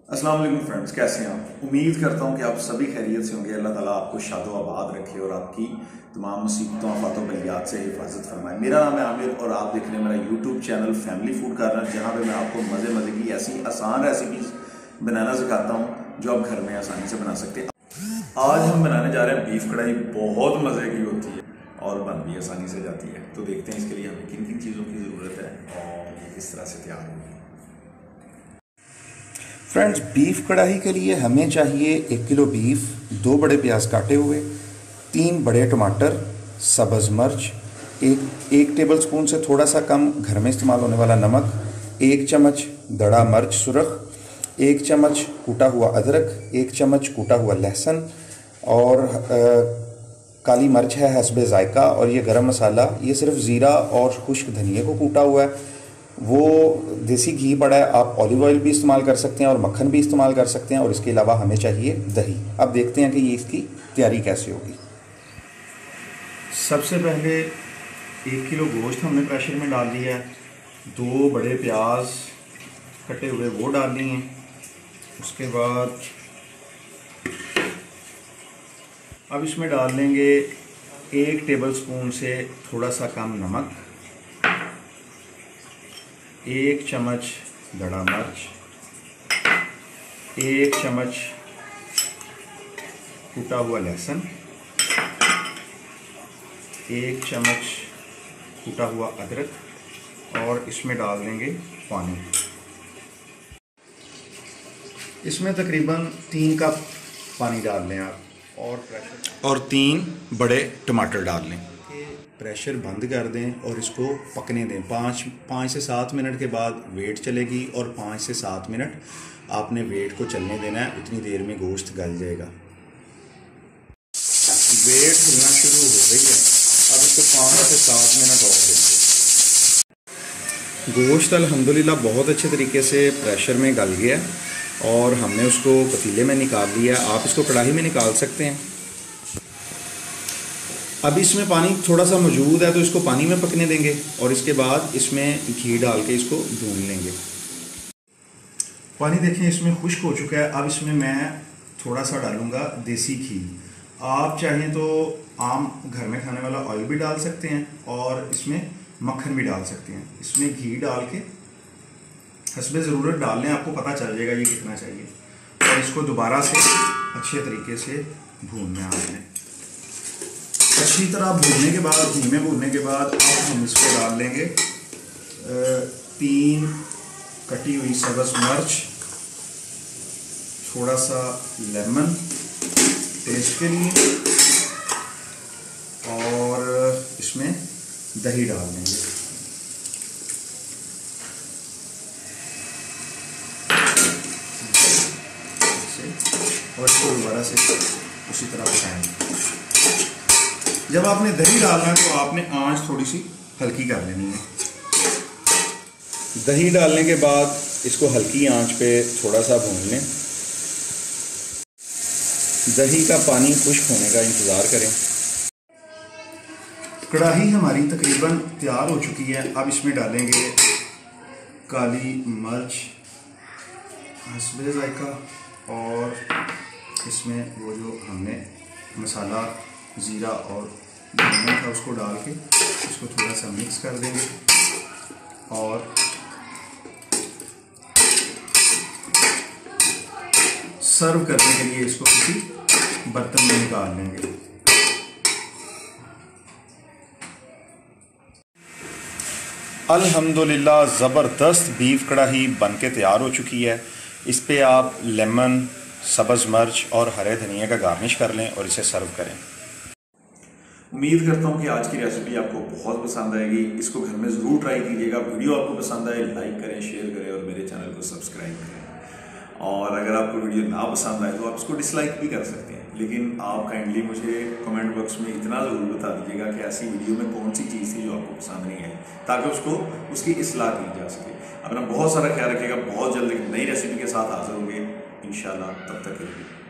अस्सलाम वालेकुम फ्रेंड्स, कैसे हैं आप। उम्मीद करता हूं कि आप सभी खैरियत से होंगे। अल्लाह ताला आपको शादो आबाद रखे और आपकी तमाम मुसीबतों आफातों बलियात से हिफाजत फरमाए। मेरा नाम है आमिर और आप देख रहे हैं मेरा YouTube channel family food corner, जहां पे मैं आपको मज़े मज़े की ऐसी आसान रेसिपीज़ बनाना सिखाता हूं जो आप घर में आसानी से बना सकते हैं। आज हम बनाने जा रहे हैं बीफ कढ़ाई। बहुत मज़े की होती है और बन भी आसानी से जाती है। तो देखते हैं इसके लिए हमें किन किन चीज़ों की ज़रूरत है और ये किस तरह से तैयार होगी। फ्रेंड्स, बीफ कढ़ाई के लिए हमें चाहिए 1 किलो बीफ, 2 बड़े प्याज काटे हुए, 3 बड़े टमाटर, सब्ज़ मिर्च, एक टेबल स्पून से थोड़ा सा कम घर में इस्तेमाल होने वाला नमक, 1 चम्मच दड़ा मिर्च सुरख, 1 चम्मच कूटा हुआ अदरक, 1 चम्मच कूटा हुआ लहसुन और काली मिर्च है हस्बे ज़ायका। और ये गरम मसाला, ये सिर्फ ज़ीरा और खुश्क धनिया को कूटा हुआ है। वो देसी घी पड़ा है, आप ऑलिव ऑयल भी इस्तेमाल कर सकते हैं और मक्खन भी इस्तेमाल कर सकते हैं। और इसके अलावा हमें चाहिए दही। अब देखते हैं कि ये इसकी तैयारी कैसे होगी। सबसे पहले 1 किलो गोश्त हमने प्रेशर में डाल दिया है। 2 बड़े प्याज कटे हुए वो डाल लिए हैं। उसके बाद अब इसमें डाल लेंगे 1 टेबल स्पून से थोड़ा सा कम नमक, 1 चम्मच दड़ा मिर्च, 1 चम्मच कूटा हुआ लहसुन, 1 चम्मच कूटा हुआ अदरक और इसमें डाल देंगे पानी। इसमें तकरीबन 3 कप पानी डाल लें आप और 3 बड़े टमाटर डाल लें। प्रेशर बंद कर दें और इसको पकने दें। 5 से 7 मिनट के बाद वेट चलेगी और 5 से 7 मिनट आपने वेट को चलने देना है। उतनी देर में गोश्त गल जाएगा। वेट हिलना शुरू हो गई है। अब इसको 5 से 7 मिनट और देंगे। गोश्त अल्हम्दुलिल्लाह बहुत अच्छे तरीके से प्रेशर में गल गया और हमने उसको पतीले में निकाल लिया। आप इसको कढ़ाई में निकाल सकते हैं। अब इसमें पानी थोड़ा सा मौजूद है तो इसको पानी में पकने देंगे और इसके बाद इसमें घी डाल के इसको भून लेंगे। पानी देखें इसमें खुश्क हो चुका है। अब इसमें मैं थोड़ा सा डालूंगा देसी घी। आप चाहें तो आम घर में खाने वाला ऑयल भी डाल सकते हैं और इसमें मक्खन भी डाल सकते हैं। इसमें घी डाल के हस्बे ज़रूरत डाल लें, आपको पता चल जाएगा ये कितना चाहिए। और इसको दोबारा से अच्छे तरीके से भूनना है आपने। अच्छी तरह भूनने के बाद, धीमे भूनने के बाद अब हम इसको डाल लेंगे 3 कटी हुई सब्ज़ मिर्च, थोड़ा सा लेमन टेस्ट के लिए और इसमें दही डाल देंगे। और इसको दोबारा से उसी तरह पकाएंगे। जब आपने दही डालना है तो आपने आंच थोड़ी सी हल्की कर लेनी है। दही डालने के बाद इसको हल्की आंच पे थोड़ा सा भून लें। दही का पानी खुश्क होने का इंतज़ार करें। कढ़ाई हमारी तकरीबन तैयार हो चुकी है। अब इसमें डालेंगे काली मिर्च हस्बे ज़ायका और इसमें वो जो हमने मसाला ज़ीरा और धनिया था उसको डाल के इसको थोड़ा सा मिक्स कर देंगे और सर्व करने के लिए इसको किसी बर्तन में निकाल लेंगे। अल्हम्दुलिल्लाह ज़बरदस्त बीफ कढ़ाई बनके तैयार हो चुकी है। इस पे आप लेमन, सब्ज़ मिर्च और हरे धनिया का गार्निश कर लें और इसे सर्व करें। उम्मीद करता हूँ कि आज की रेसिपी आपको बहुत पसंद आएगी। इसको घर में ज़रूर ट्राई कीजिएगा। वीडियो आपको पसंद आए लाइक करें, शेयर करें और मेरे चैनल को सब्सक्राइब करें। और अगर आपको वीडियो ना पसंद आए तो आप इसको डिसलाइक भी कर सकते हैं, लेकिन आप काइंडली मुझे कमेंट बॉक्स में इतना ज़रूर बता दीजिएगा कि ऐसी वीडियो में कौन सी चीज़ थी जो आपको पसंद नहीं आई, ताकि उसकी इस्लाह की जा सके। अपना बहुत सारा ख्याल रखिएगा। बहुत जल्द एक नई रेसिपी के साथ हाजिर होंगे इंशाल्लाह। तब तक के लिए